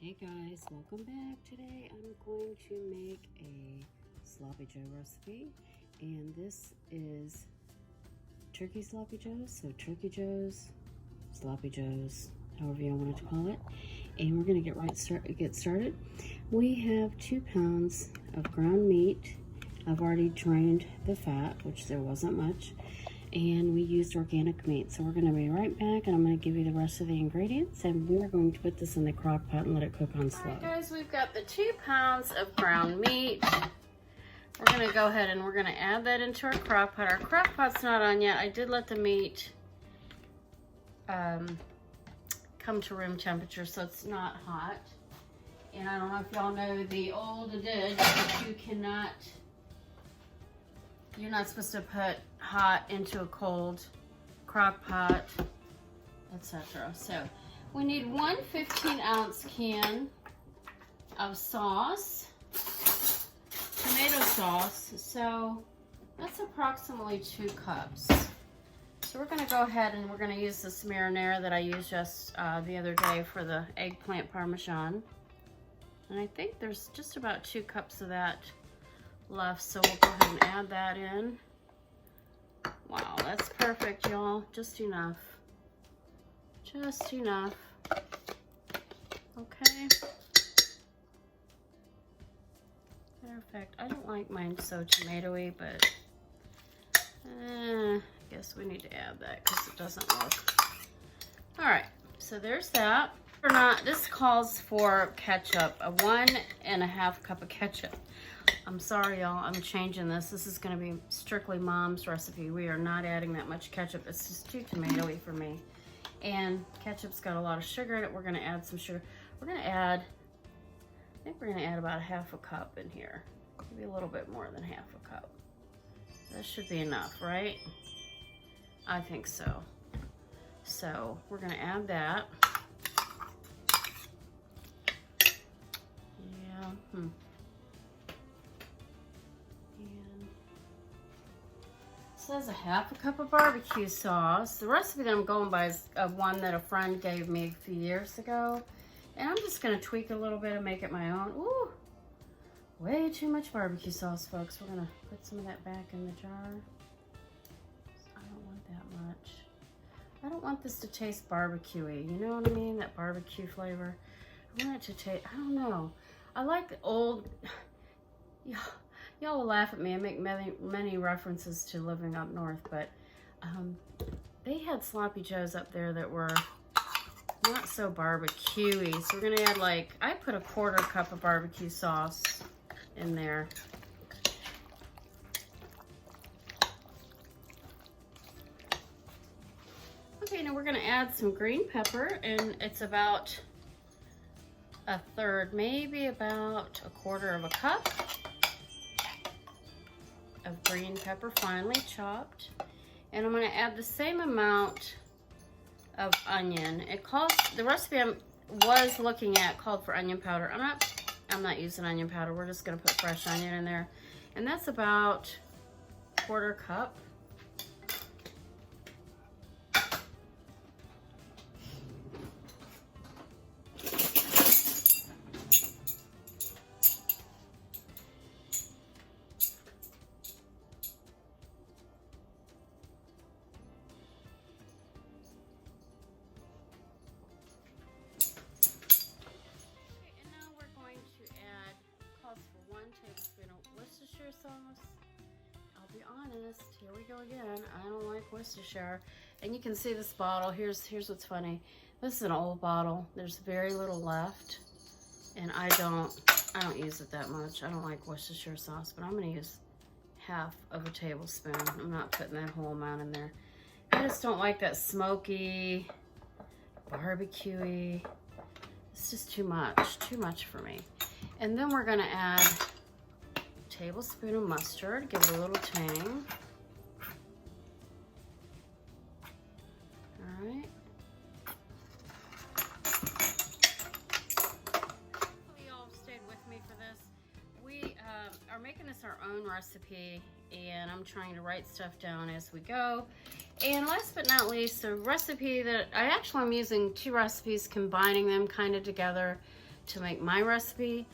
Hey guys, welcome back. Today I'm going to make a sloppy joe recipe, and this is turkey sloppy joes, so turkey joes, sloppy joes, however you wanted to call it. And we're going to get started. We have 2 pounds of ground meat. I've already drained the fat, which there wasn't much, and we used organic meat. So we're going to be right back, and I'm going to give you the rest of the ingredients, and we're going to put this in the crock pot and let it cook on slow. All right guys, we've got the 2 pounds of ground meat. We're going to go ahead and we're going to add that into our crock pot. Our crock pot's not on yet. I did let the meat come to room temperature, so it's not hot. And I don't know if y'all know the old adage that you're not supposed to put hot into a cold crock pot, etc. So we need 1 15-ounce can of sauce, tomato sauce. So that's approximately 2 cups. So we're going to go ahead and we're going to use this marinara that I used just the other day for the eggplant parmesan. And I think there's just about 2 cups of that left, so we'll go ahead and add that in. Wow, that's perfect, y'all. Just enough. Just enough. Okay. Perfect. I don't like mine so tomatoey, but I guess we need to add that because it doesn't look. All right, so there's that. Or not, this calls for ketchup, a 1.5 cup of ketchup. I'm sorry, y'all, I'm changing this. This is going to be strictly Mom's recipe. We are not adding that much ketchup. It's just too tomatoey for me. And ketchup's got a lot of sugar in it. We're going to add some sugar. We're going to add, I think we're going to add about 1/2 cup in here. Maybe a little bit more than 1/2 cup. That should be enough, right? I think so. So we're going to add that. Yeah. Says 1/2 cup of barbecue sauce. The recipe that I'm going by is one that a friend gave me a few years ago. And I'm just going to tweak a little bit and make it my own. Ooh, way too much barbecue sauce, folks. We're going to put some of that back in the jar. I don't want that much. I don't want this to taste barbecue-y. You know what I mean? That barbecue flavor. I want it to taste, I don't know. I like the old... Y'all will laugh at me. I make many references to living up north, but they had sloppy joes up there that were not so barbecue-y. So we're gonna add, like, I put a 1/4 cup of barbecue sauce in there. Okay, now we're gonna add some green pepper, and it's about 1/3, maybe about 1/4 cup of green pepper, finely chopped. And I'm going to add the same amount of onion. It calls, the recipe I was looking at called for onion powder. I'm not using onion powder. We're just going to put fresh onion in there. And that's about 1/4 cup. Sauce. I'll be honest, here we go again. I don't like Worcestershire. And you can see this bottle. Here's what's funny. This is an old bottle. There's very little left. And I don't use it that much. I don't like Worcestershire sauce, but I'm gonna use 1/2 tablespoon. I'm not putting that whole amount in there. I just don't like that smoky, barbecue-y. It's just too much for me. And then we're gonna add tablespoon of mustard, give it a little tang. All right. Hopefully y'all stayed with me for this. We are making this our own recipe, and I'm trying to write stuff down as we go. And last but not least, the recipe that I'm using 2 recipes, combining them kind of together to make my recipe.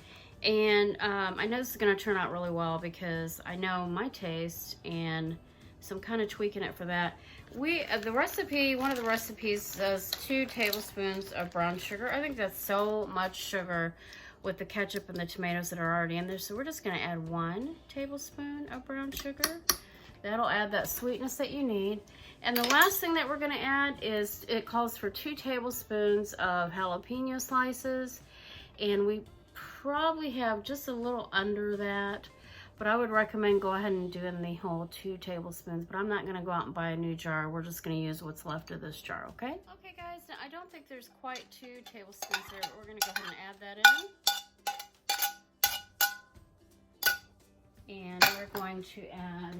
And I know this is going to turn out really well because I know my taste, and so I'm kind of tweaking it for that. The recipe, one of the recipes says 2 tablespoons of brown sugar. I think that's so much sugar with the ketchup and the tomatoes that are already in there. So we're just going to add 1 tablespoon of brown sugar. That'll add that sweetness that you need. And the last thing that we're going to add is, it calls for 2 tablespoons of jalapeno slices. And we probably have just a little under that. But I would recommend go ahead and doing the whole 2 tablespoons. But I'm not going to go out and buy a new jar. We're just going to use what's left of this jar, okay? Okay, guys. Now, I don't think there's quite 2 tablespoons there, but we're going to go ahead and add that in. And we're going to add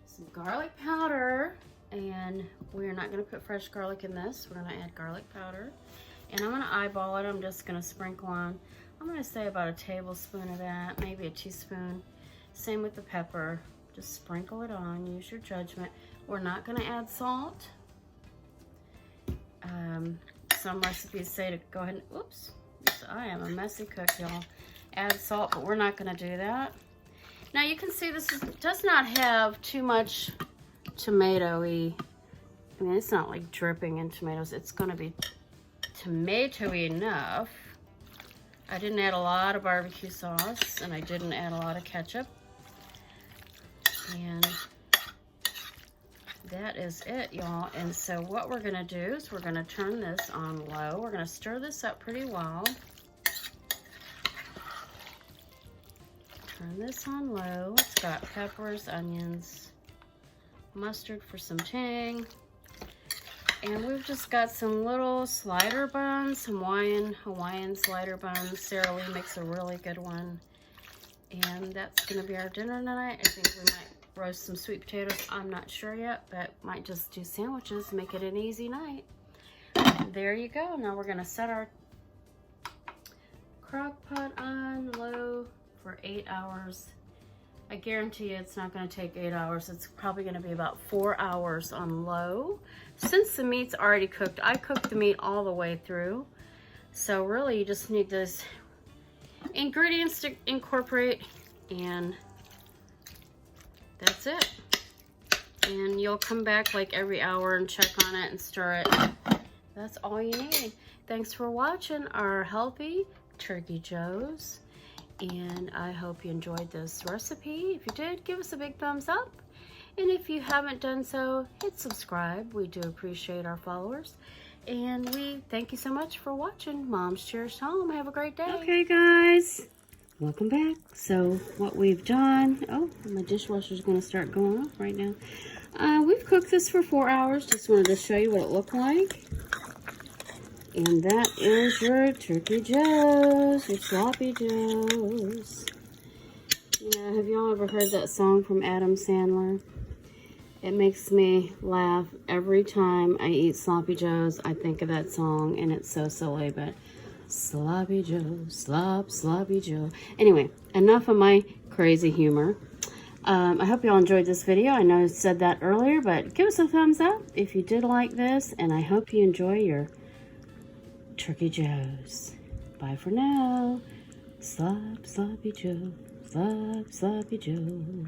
some garlic powder. And we're not going to put fresh garlic in this. We're going to add garlic powder. And I'm going to eyeball it. I'm just going to sprinkle on, I'm going to say about a tablespoon of that, maybe a teaspoon. Same with the pepper. Just sprinkle it on. Use your judgment. We're not going to add salt. Some recipes say to go ahead and, oops, I am a messy cook, y'all. Add salt, but we're not going to do that. Now you can see this does not have too much tomato-y. I mean, it's not like dripping in tomatoes. It's going to be tomato-y enough. I didn't add a lot of barbecue sauce, and I didn't add a lot of ketchup. And that is it, y'all. And so what we're going to do is we're going to turn this on low. We're going to stir this up pretty well. Turn this on low. It's got peppers, onions, mustard for some tang. And we've just got some little slider buns, Hawaiian slider buns. Sara Lee makes a really good one. And that's going to be our dinner tonight. I think we might roast some sweet potatoes. I'm not sure yet, but might just do sandwiches, make it an easy night. There you go. Now we're going to set our crock pot on low for 8 hours. I guarantee you it's not going to take 8 hours. It's probably going to be about 4 hours on low. Since the meat's already cooked, I cooked the meat all the way through. So really you just need those ingredients to incorporate, and that's it. And you'll come back like every hour and check on it and stir it. That's all you need. Thanks for watching our healthy Turkey Joes. And I hope you enjoyed this recipe. If you did, give us a big thumbs up. And if you haven't done so, hit subscribe. We do appreciate our followers. And we thank you so much for watching Mom's Cherished Home. Have a great day. Okay, guys. Welcome back. So what we've done, oh, my dishwasher's going to start going off right now. We've cooked this for 4 hours. Just wanted to show you what it looked like. And that is your Turkey Joes, your Sloppy Joes. You know, have y'all ever heard that song from Adam Sandler? It makes me laugh every time I eat Sloppy Joes. I think of that song, and it's so silly, but Sloppy Joe, Sloppy Joe. Anyway, enough of my crazy humor. I hope y'all enjoyed this video. I know I said that earlier, but give us a thumbs up if you did like this, and I hope you enjoy your Turkey Joes. Bye for now. Sloppy Joe. Sloppy Joe.